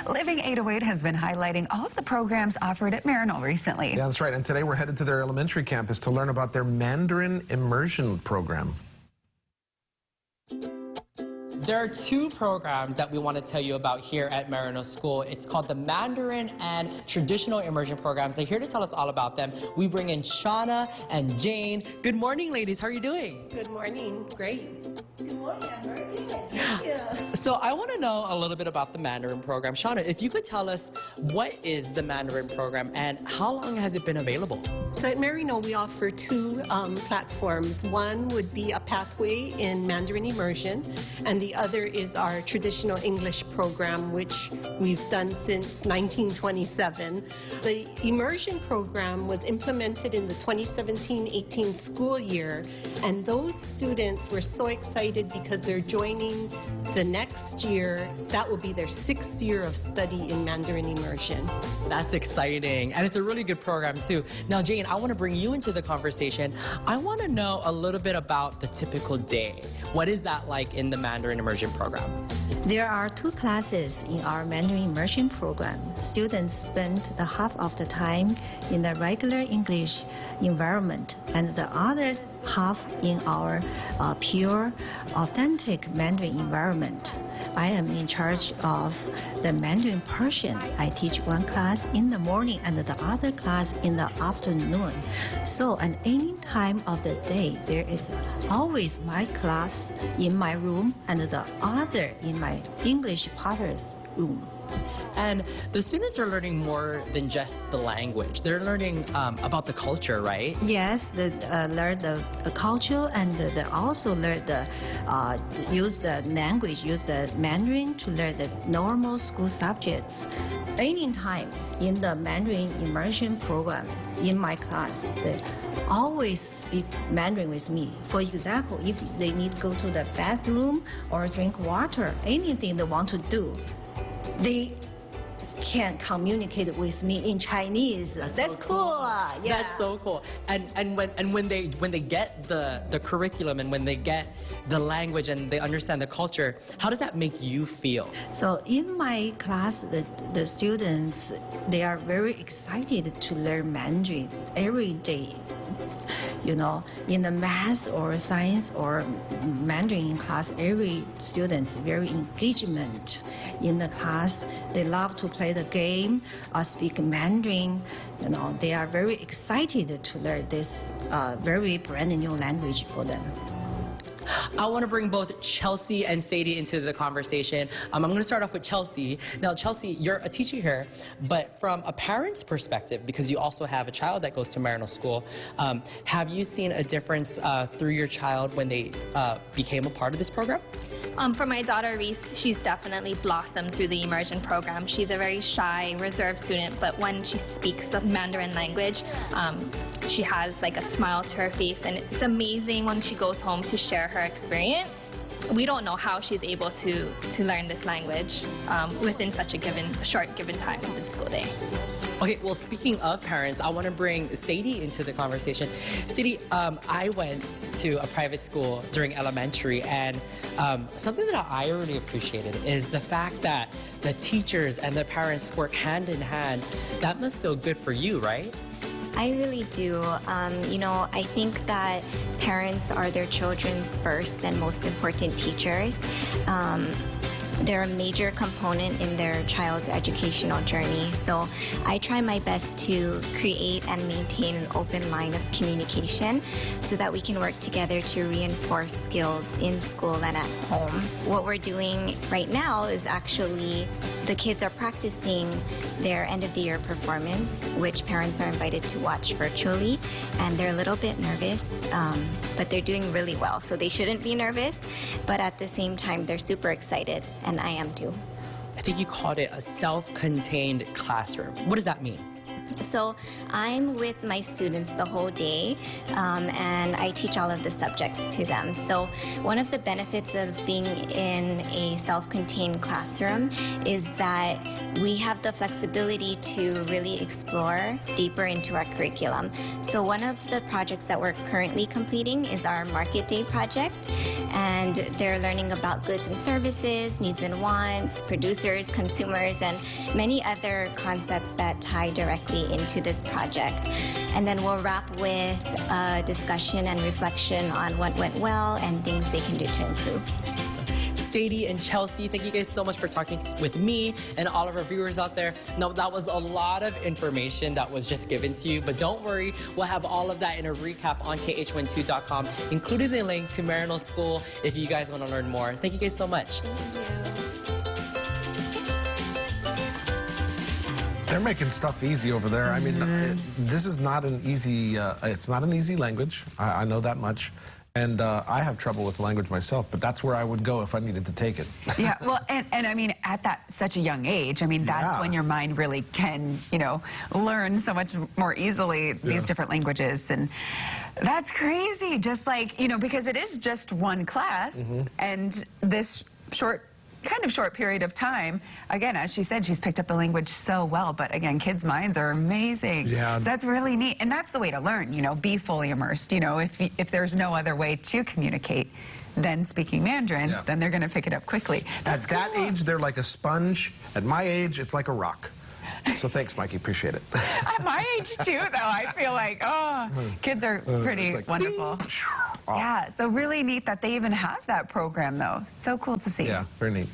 Living 808 has been highlighting all of the programs offered at Maryknoll recently. Yeah, that's right. And today we're headed to their elementary campus to learn about their Mandarin Immersion program. There are two programs that we want to tell you about here at Maryknoll School. It's called the Mandarin and Traditional Immersion programs. They're here to tell us all about them. We bring in Shauna and Jane. Good morning, ladies. How are you doing? Good morning. Great. Good morning. I'm very good. Thank you. So I want to know a little bit about the Mandarin program. Shauna, if you could tell us, what is the Mandarin program and how long has it been available? So at Maryknoll, we offer two platforms. One would be a pathway in Mandarin Immersion, and the other is our traditional English program, which we've done since 1927. The immersion program was implemented in the 2017-18 school year, and those students were so excited because they're joining the next year. That will be their 6th year of study in Mandarin Immersion. That's exciting, and it's a really good program too. Now, Jane, I want to bring you into the conversation. I want to know a little bit about the typical day. What is that like in the Mandarin Immersion program? There are two classes in our Mandarin Immersion program. Students spend the half of the time in the regular English environment and the other half in our pure, authentic Mandarin environment. I am in charge of the Mandarin portion. I teach one class in the morning and the other class in the afternoon. So at any time of the day, there is always my class in my room and the other in my English Potter's room. And the students are learning more than just the language. They're learning about the culture, right? Yes, they learn the culture, and they also learn the use the language, use the Mandarin to learn the normal school subjects. Anytime in the Mandarin Immersion program, in my class, they always speak Mandarin with me. For example, if they need to go to the bathroom or drink water, anything they want to do, they can communicate with me in Chinese. That's so cool. Yeah. That's so cool. And when they get the curriculum and when they get the language and they understand the culture, how does that make you feel? So in my class, the students, they are very excited to learn Mandarin every day. You know, in the math or science or Mandarin class, every student's very engagement in the class. They love to play the game or speak Mandarin. You know, they are very excited to learn this very brand new language for them. I want to bring both Chelsea and Sadie into the conversation. I'm going to start off with Chelsea. Now, Chelsea, you're a teacher here, but from a parent's perspective, because you also have a child that goes to Maryknoll School, have you seen a difference through your child when they became a part of this program? For my daughter, Reese, she's definitely blossomed through the immersion program. She's a very shy, reserved student, but when she speaks the Mandarin language, she has like a smile to her face, and it's amazing when she goes home to share her experience. We don't know how she's able to learn this language within such a short given time of the school day. Okay, well, speaking of parents, I want to bring Sadie into the conversation. Sadie, I went to a private school during elementary, and something that I really appreciated is the fact that the teachers and the parents work hand in hand. That must feel good for you, right? I really do. You know, I think that parents are their children's first and most important teachers. They're a major component in their child's educational journey. So I try my best to create and maintain an open line of communication so that we can work together to reinforce skills in school and at home. What we're doing right now is actually the kids are practicing their end-of-the-year performance, which parents are invited to watch virtually, and they're a little bit nervous, but they're doing really well, so they shouldn't be nervous, but at the same time, they're super excited, and I am too. I think you called it a self-contained classroom. What does that mean? So I'm with my students the whole day, and I teach all of the subjects to them. So one of the benefits of being in a self-contained classroom is that we have the flexibility to really explore deeper into our curriculum. So one of the projects that we're currently completing is our Market Day project, and they're learning about goods and services, needs and wants, producers, consumers, and many other concepts that tie directly into this project. And then we'll wrap with a discussion and reflection on what went well and things they can do to improve. Sadie and Chelsea, thank you guys so much for talking with me and all of our viewers out there. Now, that was a lot of information that was just given to you, but don't worry, we'll have all of that in a recap on kh12.com, including the link to Maryknoll School if you guys want to learn more. Thank you guys so much. They're making stuff easy over there. I mean, this is not an easy, it's not an easy language. I know that much. And I have trouble with the language myself, but that's where I would go if I needed to take it. Yeah, well, and I mean, at such a young age, I mean, that's when your mind really can, you know, learn so much more easily these different languages. And that's crazy, just like, you know, because it is just one class, and this kind of short period of time, again, as she said, she's picked up the language so well, but again, kids' minds are amazing. Yeah. So that's really neat, and that's the way to learn, you know, be fully immersed. You know, if there's no other way to communicate than speaking Mandarin, then they're going to pick it up quickly. That's At that age, they're like a sponge. At my age, it's like a rock. So thanks, Mikey. Appreciate it. At my age, too, though, I feel like, kids are pretty wonderful. Yeah, so really neat that they even have that program, though. So cool to see. Yeah, very neat.